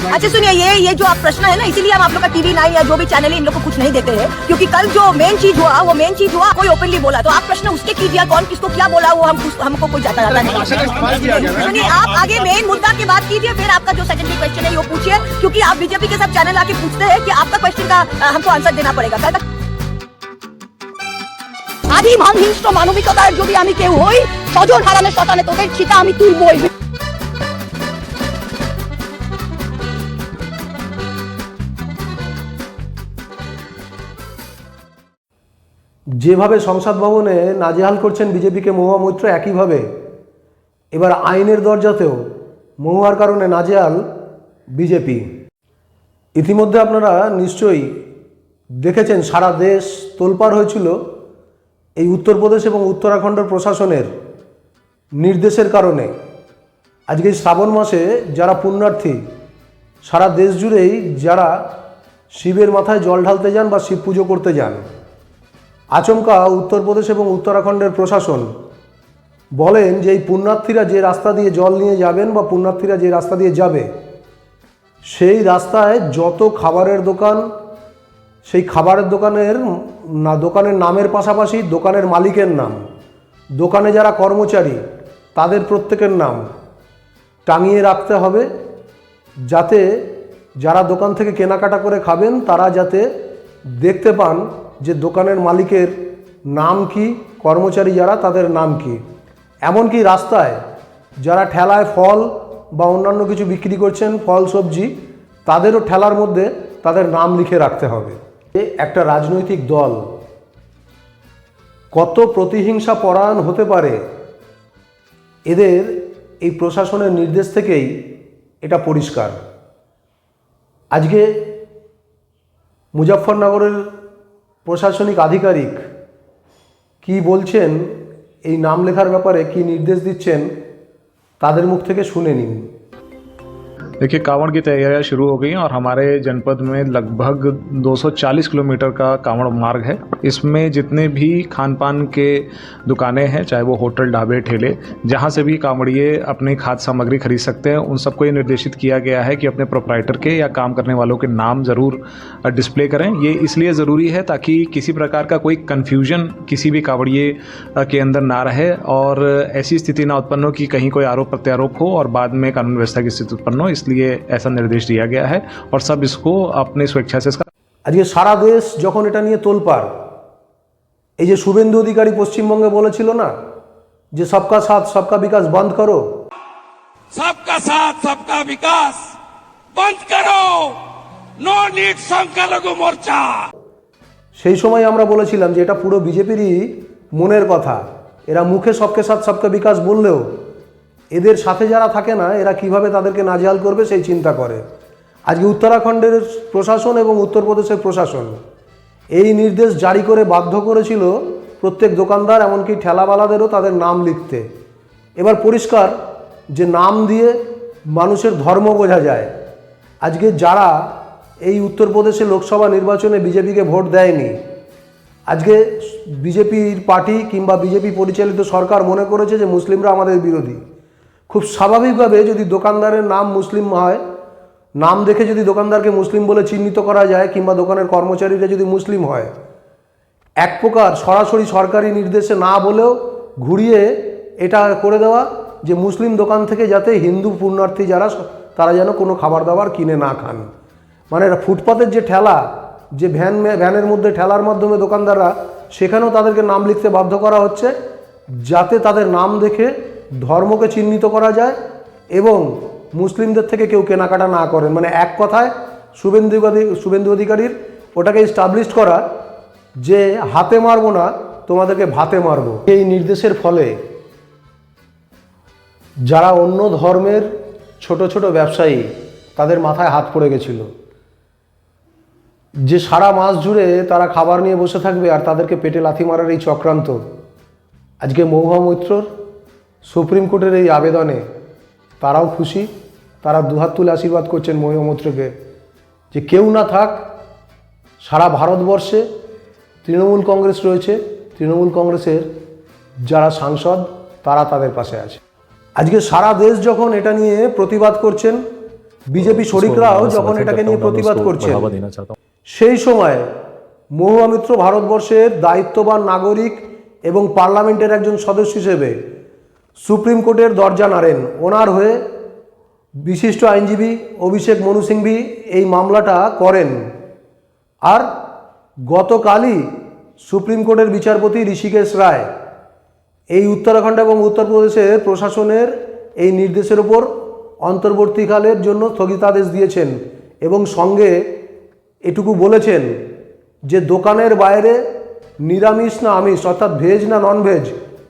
अच्छा सुनिए, ये जो आप प्रश्न है ना, इसीलिए हम आप लोग का टीवी 9 या जो भी चैनल है इन लोग को कुछ नहीं देते हैं, क्योंकि कल जो मेन चीज हुआ कोई ओपनली बोला, तो आप प्रश्न उसके कीजिए, कौन किसको क्या बोला वो हमको कोई जाता नहीं। सुनिए, आप आगे मेन मुद्दा की बात कीजिए, फिर आपका जो सेकेंडरी क्वेश्चन है वो पूछिए, क्योंकि आप बीजेपी के सब चैनल आके पूछते हैं कि आपका क्वेश्चन का हमको आंसर देना पड़ेगा। আদিম হিংস্র মানবিকতার যদি আমি কেউ হই, স্বজন হারালে শতানে তোদের চিতা আমি তুলবই। যেভাবে সংসদ ভবনে নাজেহাল করছেন বিজেপিকে মহুয়া মৈত্র, একইভাবে এবার আইনের দরজাতেও মহুয়ার কারণে নাজেহাল বিজেপি। ইতিমধ্যে আপনারা নিশ্চয়ই দেখেছেন সারা দেশ তোলপাড় হয়েছিল এই উত্তরপ্রদেশ এবং উত্তরাখণ্ডের প্রশাসনের নির্দেশের কারণে। আজকে শ্রাবণ মাসে যারা পুণ্যার্থী সারা দেশ জুড়েই যারা শিবের মাথায় জল ঢালতে যান বা শিব পুজো করতে যান, আচমকা উত্তরপ্রদেশ এবং উত্তরাখণ্ডের প্রশাসন বলেন যে এই পুণ্যার্থীরা যে রাস্তা দিয়ে জল নিয়ে যাবেন বা পুণ্যার্থীরা যে রাস্তা দিয়ে যাবে, সেই রাস্তায় যত খাবারের দোকান, সেই খাবারের দোকানের নামের পাশাপাশি দোকানের মালিকের নাম, দোকানে যারা কর্মচারী তাদের প্রত্যেকের নাম টাঙিয়ে রাখতে হবে, যাতে যারা দোকান থেকে কেনাকাটা করে খাবেন তারা যাতে দেখতে পান যে দোকানের মালিকের নাম কি, কর্মচারী যারা তাদের নাম কি। এমনকি রাস্তায় যারা ঠেলায় ফল বা অন্যান্য কিছু বিক্রি করছেন, ফল সবজি, তাদেরও ঠেলার মধ্যে তাদের নাম লিখে রাখতে হবে। একটা রাজনৈতিক দল কত প্রতিহিংসা পরায়ণ হতে পারে, এদের এই প্রশাসনের নির্দেশ থেকেই এটা পরিষ্কার। আজকে মুজফ্ফরনগরের প্রশাসনিক আধিকারিক কি বলছেন, এই নাম লেখার ব্যাপারে কি নির্দেশ দিচ্ছেন, তাদের মুখ থেকে শুনে নিন। देखिए, कांवड़ की तैयारियां शुरू हो गई हैं और हमारे जनपद में लगभग 240 किलोमीटर का कांवड़ मार्ग है। इसमें जितने भी खान पान के दुकानें हैं, चाहे वो होटल, ढाबे, ठेले, जहां से भी कांवड़िए अपनी खाद्य सामग्री खरीद सकते हैं, उन सबको ये निर्देशित किया गया है कि अपने प्रोप्राइटर के या काम करने वालों के नाम ज़रूर डिस्प्ले करें। ये इसलिए ज़रूरी है ताकि किसी प्रकार का कोई कन्फ्यूजन किसी भी कांवड़िए के अंदर ना रहे और ऐसी स्थिति ना उत्पन्न हो कि कहीं कोई आरोप प्रत्यारोप हो और बाद में कानून व्यवस्था की स्थिति उत्पन्न हो। इसलिए ऐसा निर्देश दिया गया है और सब इसको अपने स्वेच्छा से इसका। আজকে সারা দেশ যখন এটা নিয়ে তোলপাড়, এই যে শুভেন্দু অধিকারী পশ্চিমবঙ্গে বলেছিল না যে সবকা সাথ সবকা বিকাশ বন্ধ করো, सबका साथ सबका विकास बंद करो, नो नीड संख्यालघु मोर्चा। সেই সময় আমরা বলেছিলাম যে এটা পুরো বিজেপিরই মনের কথা। এরা মুখে সবকে সাথ সবকা বিকাশ বললেও এদের সাথে যারা থাকে না, এরা কিভাবে তাদেরকে নাজেহাল করবে সেই চিন্তা করে। আজকে উত্তরাখণ্ডের প্রশাসন এবং উত্তরপ্রদেশের প্রশাসন এই নির্দেশ জারি করে বাধ্য করেছিল প্রত্যেক দোকানদার, এমনকি ঠেলাওয়ালাদেরও তাদের নাম লিখতে। এবার পরিষ্কার যে নাম দিয়ে মানুষের ধর্ম বোঝা যায়। আজকে যারা এই উত্তরপ্রদেশে লোকসভা নির্বাচনে বিজেপিকে ভোট দেয়নি, আজকে বিজেপির পার্টি কিংবা বিজেপি পরিচালিত সরকার মনে করেছে যে মুসলিমরা আমাদের বিরোধী। খুব স্বাভাবিকভাবে যদি দোকানদারের নাম মুসলিম হয়, নাম দেখে যদি দোকানদারকে মুসলিম বলে চিহ্নিত করা যায় কিংবা দোকানের কর্মচারীরা যদি মুসলিম হয়, এক প্রকার সরাসরি সরকারি নির্দেশে না বলেও ঘুরিয়ে এটা করে দেওয়া যে মুসলিম দোকান থেকে যাতে হিন্দু পুণ্যার্থী যারা তারা যেন কোনো খাবার দাবার কিনে না খান। মানে ফুটপাতের যে ঠেলা, যে ভ্যানের মধ্যে ঠেলার মাধ্যমে দোকানদাররা, সেখানেও তাদেরকে নাম লিখতে বাধ্য করা হচ্ছে যাতে তাদের নাম দেখে ধর্মকে চিহ্নিত করা যায় এবং মুসলিমদের থেকে কেউ কেনাকাটা না করেন। মানে এক কথায় শুভেন্দু অধিকারীর ওটাকে এস্টাবলিশ করা যে হাতে মারবো না, তোমাদেরকে ভাতে মারবো। এই নির্দেশের ফলে যারা অন্য ধর্মের ছোট ছোট ব্যবসায়ী, তাদের মাথায় হাত পড়ে গেছিল যে সারা মাস জুড়ে তারা খাবার নিয়ে বসে থাকবে আর তাদেরকে পেটে লাথি মারার এই চক্রান্ত। আজকে মহুয়া মৈত্রর সুপ্রিম কোর্টের এই আবেদনে তারাও খুশি, তারা দুহাত তুলে আশীর্বাদ করছেন মহুয়া মৈত্রকে যে কেউ না থাক, সারা ভারতবর্ষে তৃণমূল কংগ্রেস রয়েছে, তৃণমূল কংগ্রেসের যারা সাংসদ তারা তাদের পাশে আছে। আজকে সারা দেশ যখন এটা নিয়ে প্রতিবাদ করছেন, বিজেপি শরিকরাও যখন এটাকে নিয়ে প্রতিবাদ করছেন, সেই সময় মহুয়া মিত্র ভারতবর্ষের দায়িত্ববান নাগরিক এবং পার্লামেন্টের একজন সদস্য হিসেবে সুপ্রিম কোর্টের দরজা নাড়েন। ওনার হয়ে বিশিষ্ট আইনজীবী অভিষেক মনু সিংভি এই মামলাটা করেন। আর গতকালই সুপ্রিম কোর্টের বিচারপতি ঋষিকেশ রায় এই উত্তরাখণ্ড এবং উত্তরপ্রদেশের প্রশাসনের এই নির্দেশের ওপর অন্তর্বর্তীকালের জন্য স্থগিতাদেশ দিয়েছেন এবং সঙ্গে এটুকু বলেছেন যে দোকানের বাইরে নিরামিষ না আমিষ অর্থাৎ ভেজ না নন ভেজ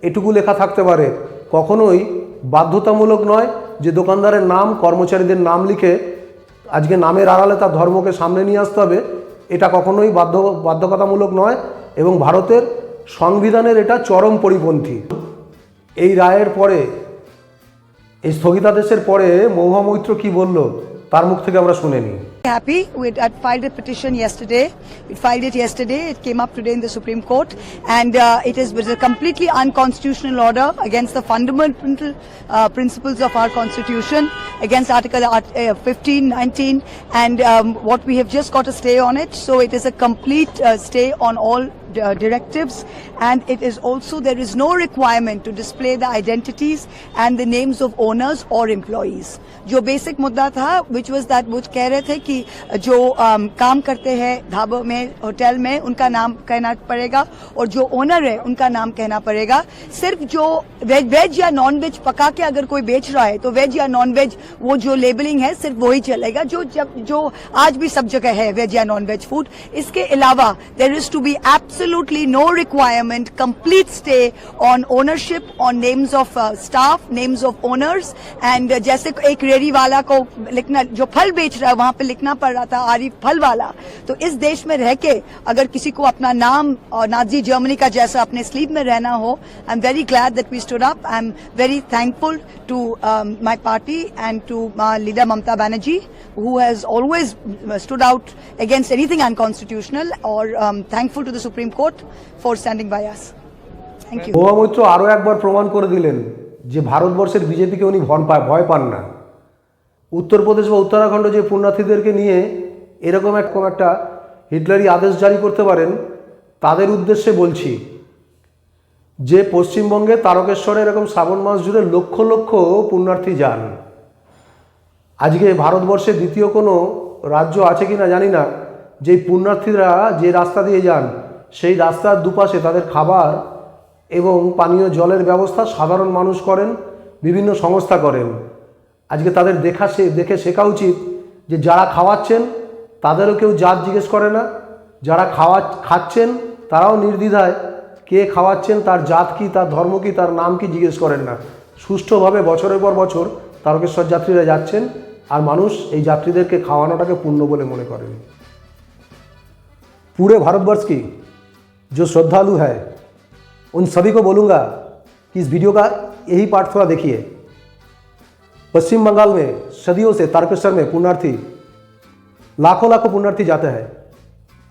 এটুকু লেখা থাকতে পারে, কখনোই বাধ্যতামূলক নয় যে দোকানদারের নাম কর্মচারীদের নাম লিখে আজকে নামের আড়ালে তার ধর্মকে সামনে নিয়ে আসতে হবে, এটা কখনোই বাধ্যকতামূলক নয় এবং ভারতের সংবিধানের এটা চরম পরিপন্থী। এই রায়ের পরে, এই স্থগিতাদেশের পরে মহুয়া মৈত্র কি বলল তার মুখ থেকে আমরা শুনে নিই। Happy. We had filed a petition yesterday. We filed it yesterday. It came up today in the Supreme Court, and it is a completely unconstitutional order against the fundamental principles of our Constitution, against Article 15, 19, and what we have just got a stay on it. So it is a complete stay on all directives, and it is also there is no requirement to display the identities and the names of owners or employees. जो basic मुद्दा था which was that वो कह रहे थे कि जो काम करते हैं ढाबों में होटल में उनका नाम कहना पड़ेगा और जो ओनर है उनका नाम कहना पड़ेगा। सिर्फ जो वेज या नॉन वेज पका के अगर कोई बेच रहा है तो वेज या नॉन वेज वो जो लेबलिंग है सिर्फ वही चलेगा जो आज भी सब जगह है वेज या नॉन वेज फूड। इसके अलावा there is to be absolutely no requirement, complete stay on ownership, on names of staff, names of owners, and जैसे एक रेडी वाला को लिखना, जो फल बेच रहा है वहां पे लिखना पड़ रहा था आरिफ फल वाला, तो इस देश में रह के अगर किसी को अपना नाम और नाजी जर्मनी का जैसा अपने स्लीव में रहना हो, I am very glad that we stood up. I am very thankful to my party and to leader Mamata Banerjee who has always stood out against anything unconstitutional, or thankful to the Supreme Court for standing by us. Thank you. Mahua Moitra আরও একবার প্রমাণ করে দিলেন যে ভারতবর্ষের বিজেপিকে উনি ভয় পান না। উত্তরপ্রদেশ বা উত্তরাখণ্ড যে পুণ্যার্থীদেরকে নিয়ে এরকম একটা হিটলারি আদেশ জারি করতে পারেন, তাদের উদ্দেশ্যে বলছি যে পশ্চিমবঙ্গে তারকেশ্বরে এরকম শ্রাবণ মাস জুড়ে লক্ষ লক্ষ পুণ্যার্থী যান। আজকে ভারতবর্ষে দ্বিতীয় কোনো রাজ্য আছে কি না জানি না, যেই পুণ্যার্থীরা যে রাস্তা দিয়ে যান সেই রাস্তার দুপাশে তাদের খাবার এবং পানীয় জলের ব্যবস্থা সাধারণ মানুষ করেন, বিভিন্ন সংস্থা করেন। আজকে তাদের দেখে শেখা উচিত যে যারা খাওয়াচ্ছেন তাদেরও কেউ জাত জিজ্ঞেস করে না, যারা খাচ্ছেন তারাও নির্দ্বিধায় কে খাওয়াচ্ছেন তার জাত কি, তার ধর্ম কি, তার নাম কি জিজ্ঞেস করেন না। সুষ্ঠুভাবে বছরের পর বছর তারকেশ্বর যাত্রীরা যাচ্ছেন আর মানুষ এই যাত্রীদেরকে খাওয়ানোটাকে পুণ্য বলে মনে করেন। पूरे भारतवर्ष की जो श्रद्धालु है उन सभी को बोलूँगा कि इस वीडियो का यही पार्ट थोड़ा देखिए। पश्चिम बंगाल में सदियों से तारकेश्वर में पुण्यार्थी लाखों पुण्यार्थी जाते हैं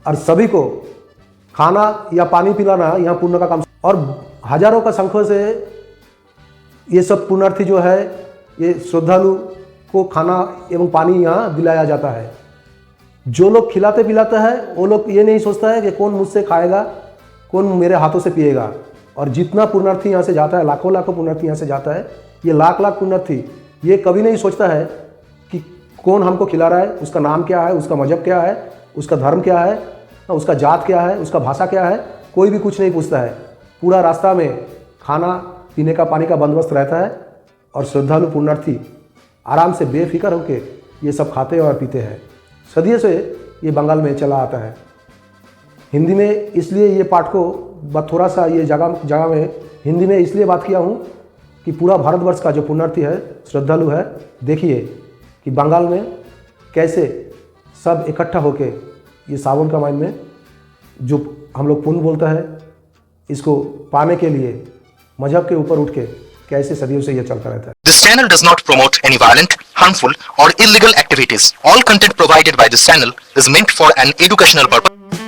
और सभी को खाना या पानी पिलाना यहाँ पुण्य का काम, और हजारों का संख्या से ये सब पुण्यार्थी जो है ये श्रद्धालु को खाना एवं पानी यहाँ दिलाया जाता है। जो लोग खिलाते पिलाते हैं वो लोग ये नहीं सोचता है कि कौन मुझसे खाएगा, कौन मेरे हाथों से पिएगा। और जितना पुण्यार्थी यहाँ से जाता है, लाखों पुण्यार्थी यहाँ से जाता है, ये लाख पुण्यार्थी ये कभी नहीं सोचता है कि कौन हमको खिला रहा है, उसका नाम क्या है, उसका मजहब क्या है, उसका धर्म क्या है, उसका जात क्या है, उसका भाषा क्या है, कोई भी कुछ नहीं पूछता है। पूरा रास्ता में खाना पीने का पानी का बंदोबस्त रहता है और श्रद्धालु पुण्यार्थी आराम से बेफिक्र होकर ये सब खाते और पीते हैं। सदियों से ये बंगाल में चला आता है। हिंदी में इसलिए ये पाठ को थोड़ा सा ये जगह में हिंदी में इसलिए बात किया हूँ कि पूरा भारतवर्ष का जो पुण्यार्थी है, श्रद्धालु है, देखिए कि बंगाल में कैसे सब इकट्ठा होके ये सावन का महीने में जो हम लोग पुण्य बोलता है, इसको पाने के लिए मजहब के ऊपर उठ के कैसे सदियों से ये चलता रहता है। This channel does not promote any violent, harmful or illegal activities. All content provided by this channel is meant for an educational purpose.